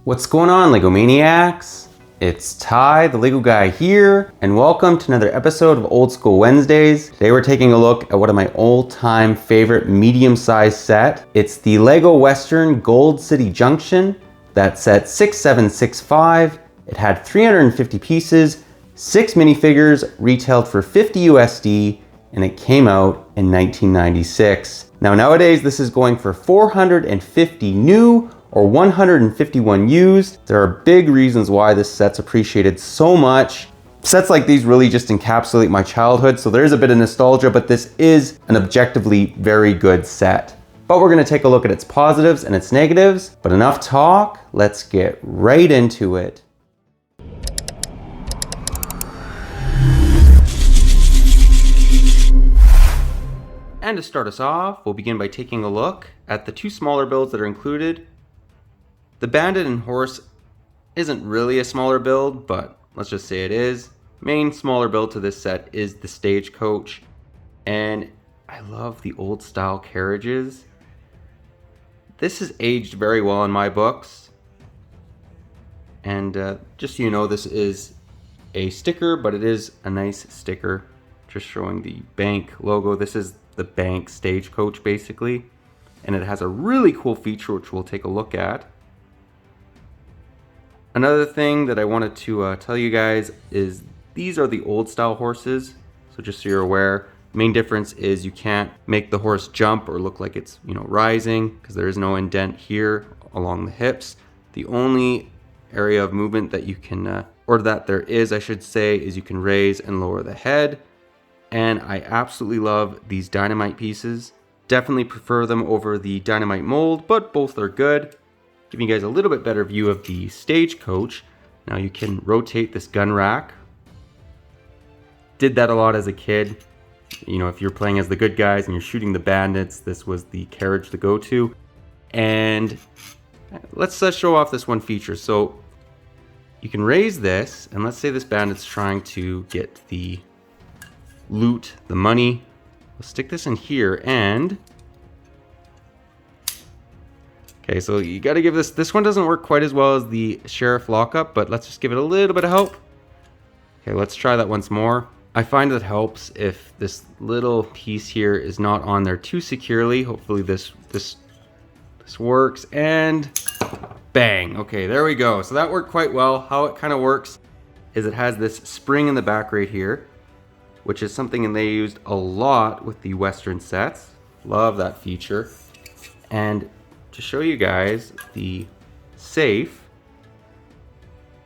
What's going on, LEGO Maniacs? It's Ty, the LEGO guy here, and welcome to another episode of Old School Wednesdays. Today we're taking a look at one of my all-time favorite medium-sized set. It's the LEGO Western Gold City Junction. That's set 6765. It had 350 pieces, 6 minifigures, retailed for 50 USD, and it came out in 1996. Now nowadays this is going for 450 new or 151 used. There are big reasons why this set's appreciated so much. Sets like these really just encapsulate my childhood, so there is a bit of nostalgia, but this is an objectively very good set. But we're gonna take a look at its positives and its negatives, but enough talk, let's get right into it. And to start us off, we'll begin by taking a look at the two smaller builds that are included. The Bandit and Horse isn't really a smaller build, but let's just say it is. Main smaller build to this set is the Stagecoach, and I love the old style carriages. This has aged very well in my books, and just so you know, this is a sticker, but it is a nice sticker, just showing the bank logo. This is the bank Stagecoach basically, and it has a really cool feature which we'll take a look at. Another thing that I wanted to tell you guys is these are the old style horses. So just so you're aware, main difference is you can't make the horse jump or look like it's, rising, because there is no indent here along the hips. The only area of movement that you can, or that there is, I should say, is you can raise and lower the head. And I absolutely love these dynamite pieces. Definitely prefer them over the dynamite mold, but both are good. Giving you guys a little bit better view of the Stagecoach. Now you can rotate this gun rack. Did that a lot as a kid. If you're playing as the good guys and you're shooting the bandits, this was the carriage to go to. And let's show off this one feature. So you can raise this, and let's say this bandit's trying to get the loot, the money. We'll stick this in here, and okay, so you got to give this one doesn't work quite as well as the sheriff lockup, but let's just give it a little bit of help. Okay, let's try that once more. I find that helps if this little piece here is not on there too securely. Hopefully this works, and bang. Okay, there we go. So that worked quite well. How it kind of works is it has this spring in the back right here, which is something they used a lot with the Western sets. Love that feature. And to show you guys the safe,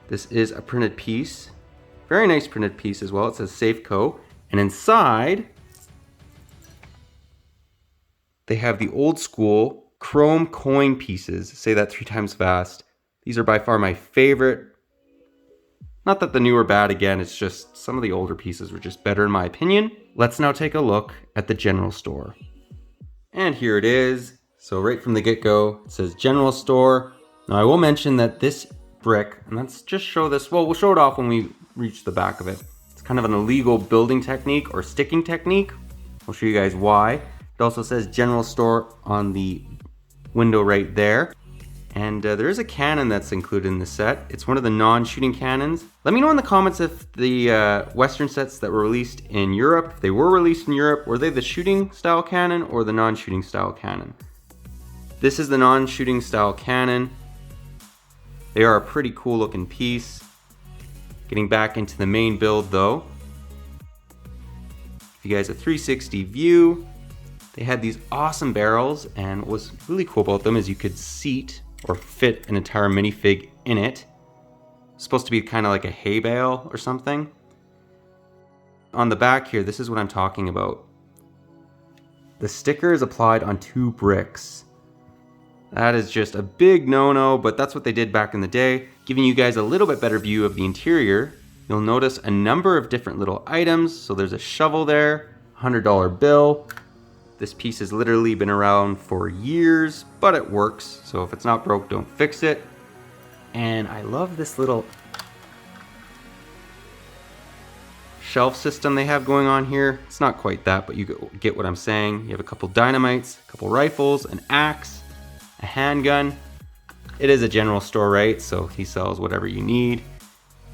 this is a printed piece. Very nice printed piece as well. It says Safeco. And inside, they have the old school chrome coin pieces. Say that 3 times fast. These are by far my favorite. Not that the new are bad, again, it's just some of the older pieces were just better in my opinion. Let's now take a look at the general store. And here it is. So right from the get-go, it says general store. Now I will mention that this brick, and let's just show this, well, we'll show it off when we reach the back of it. It's kind of an illegal building technique or sticking technique. I'll show you guys why. It also says general store on the window right there. And there is a cannon that's included in the set. It's one of the non-shooting cannons. Let me know in the comments if the Western sets that were released in Europe, if they were released in Europe, were they the shooting style cannon or the non-shooting style cannon? This is the non-shooting style cannon. They are a pretty cool looking piece. Getting back into the main build though. If you guys a 360 view, they had these awesome barrels, and what was really cool about them is you could seat or fit an entire minifig in it. It's supposed to be kind of like a hay bale or something. On the back here, this is what I'm talking about. The sticker is applied on 2 bricks. That is just a big no-no, but that's what they did back in the day. Giving you guys a little bit better view of the interior, you'll notice a number of different little items. So there's a shovel there, $100 bill. This piece has literally been around for years, but it works. So if it's not broke, don't fix it. And I love this little shelf system they have going on here. It's not quite that, but you get what I'm saying. You have a couple dynamites, a couple rifles, an axe, a handgun, It is a general store, right? So he sells whatever you need.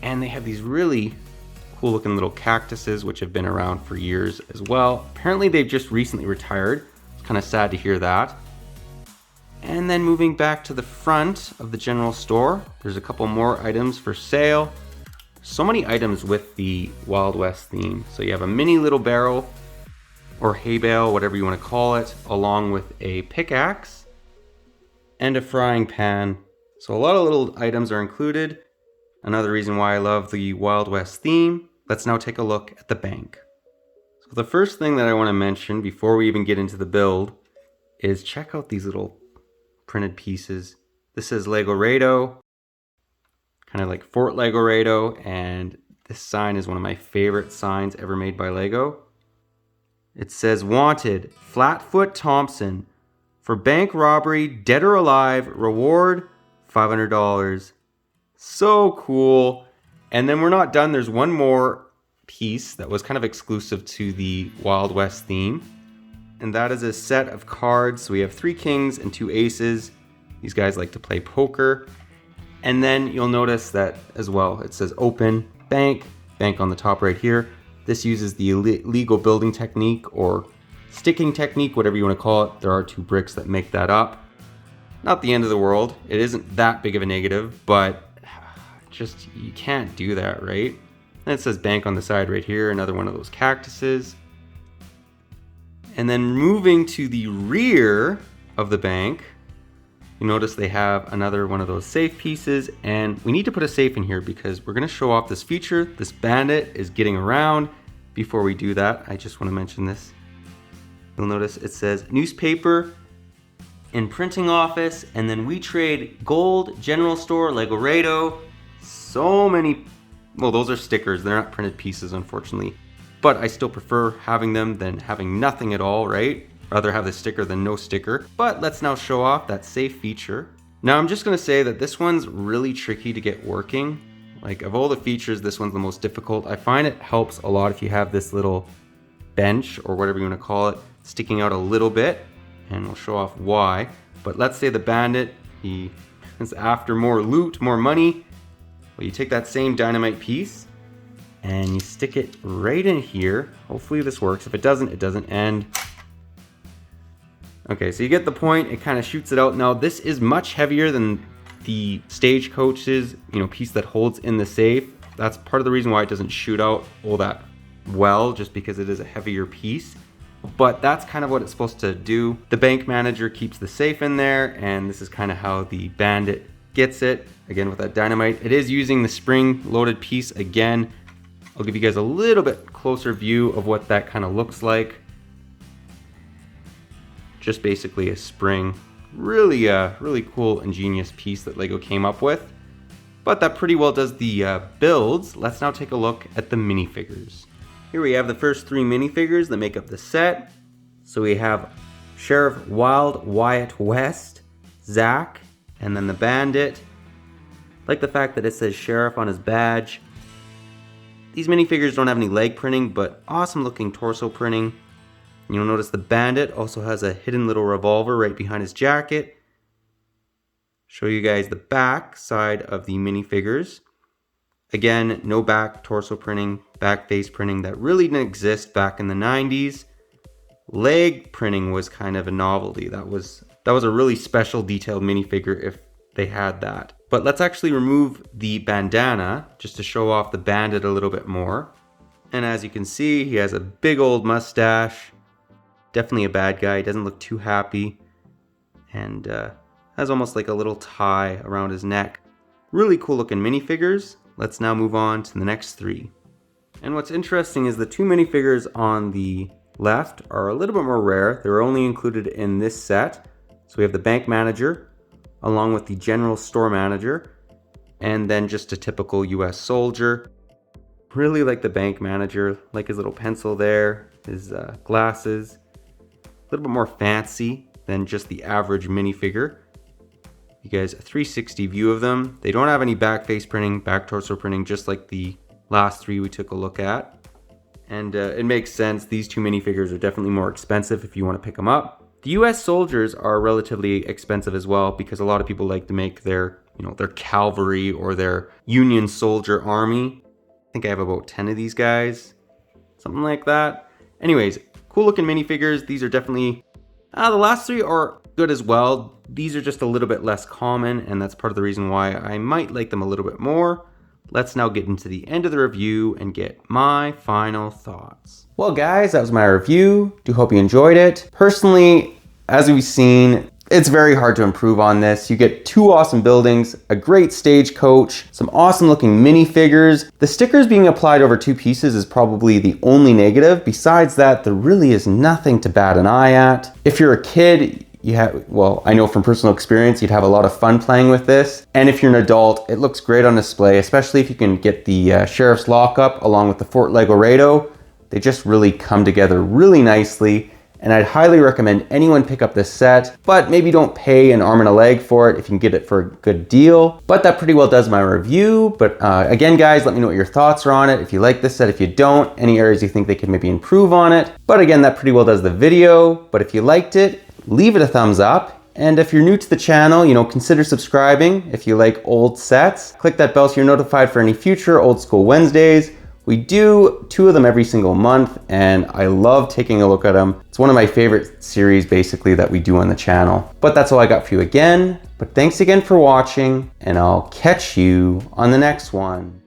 And they have these really cool looking little cactuses, which have been around for years as well. Apparently they've just recently retired. It's kind of sad to hear that. And then moving back to the front of the general store, there's a couple more items for sale. So many items with the Wild West theme. So you have a mini little barrel or hay bale, whatever you want to call it, along with a pickaxe and a frying pan. So a lot of little items are included. Another reason why I love the Wild West theme. Let's now take a look at the bank. So the first thing that I want to mention before we even get into the build is check out these little printed pieces. This is Lego Rado, kind of like Fort Lego Rado, and this sign is one of my favorite signs ever made by Lego. It says, "Wanted, Flatfoot Thompson, for bank robbery, dead or alive, reward $500. So cool. And then we're not done. There's one more piece that was kind of exclusive to the Wild West theme. And that is a set of cards. So we have 3 kings and 2 aces. These guys like to play poker. And then you'll notice that as well, it says open, bank on the top right here. This uses the illegal building technique or sticking technique, whatever you want to call it. There are 2 bricks that make that up. Not the end of the world. It isn't that big of a negative, but just, you can't do that, right? And it says bank on the side right here, another one of those cactuses. And then moving to the rear of the bank, you notice they have another one of those safe pieces, and we need to put a safe in here because we're gonna show off this feature. This bandit is getting around. Before we do that, I just wanna mention this. You'll notice it says newspaper and printing office, and then we trade gold, general store, Lego Rado. So many, well, those are stickers. They're not printed pieces, unfortunately. But I still prefer having them than having nothing at all, right? Rather have the sticker than no sticker. But let's now show off that safe feature. Now I'm just gonna say that this one's really tricky to get working. Like, of all the features, this one's the most difficult. I find it helps a lot if you have this little bench or whatever you wanna call it sticking out a little bit, and we'll show off why. But let's say the bandit, he is after more loot, more money. Well, you take that same dynamite piece and you stick it right in here. Hopefully this works. If it doesn't, it doesn't end. Okay, so you get the point. It kind of shoots it out. Now this is much heavier than the Stagecoach's, piece that holds in the safe. That's part of the reason why it doesn't shoot out all that well, just because it is a heavier piece. But that's kind of what it's supposed to do. The bank manager keeps the safe in there, and this is kind of how the bandit gets it. Again, with that dynamite, it is using the spring loaded piece again. I'll give you guys a little bit closer view of what that kind of looks like. Just basically a spring. Really cool, ingenious piece that Lego came up with. But that pretty well does the builds. Let's now take a look at the minifigures. Here we have the first 3 minifigures that make up the set. So we have Sheriff Wild Wyatt West, Zach, and then the bandit. I like the fact that it says Sheriff on his badge. These minifigures don't have any leg printing, but awesome looking torso printing. You'll notice the bandit also has a hidden little revolver right behind his jacket. Show you guys the back side of the minifigures. Again, no back torso printing, back face printing. That really didn't exist back in the 90s. Leg printing was kind of a novelty. That was a really special detailed minifigure if they had that. But let's actually remove the bandana just to show off the bandit a little bit more. And as you can see, he has a big old mustache. Definitely a bad guy. He doesn't look too happy. And has almost like a little tie around his neck. Really cool looking minifigures. Let's now move on to the next 3. And what's interesting is the 2 minifigures on the left are a little bit more rare. They're only included in this set. So we have the bank manager, along with the general store manager, and then just a typical US soldier. Really like the bank manager, like his little pencil there, his glasses. A little bit more fancy than just the average minifigure. You guys, a 360 view of them. They don't have any back face printing, back torso printing, just like the last 3 we took a look at. And it makes sense. These 2 minifigures are definitely more expensive if you want to pick them up. The US soldiers are relatively expensive as well because a lot of people like to make their, their cavalry or their Union soldier army. I think I have about 10 of these guys, something like that. Anyways, cool looking minifigures. These are definitely, the last three are good as well. These are just a little bit less common, and that's part of the reason why I might like them a little bit more. Let's now get into the end of the review and get my final thoughts. Well guys, that was my review. Do hope you enjoyed it. Personally, as we've seen, it's very hard to improve on this. You get two awesome buildings, a great stagecoach, some awesome looking minifigures. The stickers being applied over two pieces is probably the only negative. Besides that, there really is nothing to bat an eye at. If you're a kid, I know from personal experience, you'd have a lot of fun playing with this. And if you're an adult, it looks great on display, especially if you can get the Sheriff's Lockup along with the Fort Legorado. They just really come together really nicely. And I'd highly recommend anyone pick up this set, but maybe don't pay an arm and a leg for it if you can get it for a good deal. But that pretty well does my review. But again, guys, let me know what your thoughts are on it. If you like this set, if you don't, any areas you think they could maybe improve on it. But again, that pretty well does the video. But if you liked it, leave it a thumbs up. And if you're new to the channel, consider subscribing if you like old sets. Click that bell so you're notified for any future Old School Wednesdays. We do 2 of them every single month, and I love taking a look at them. It's one of my favorite series, basically, that we do on the channel. But that's all I got for you again. But thanks again for watching, and I'll catch you on the next one.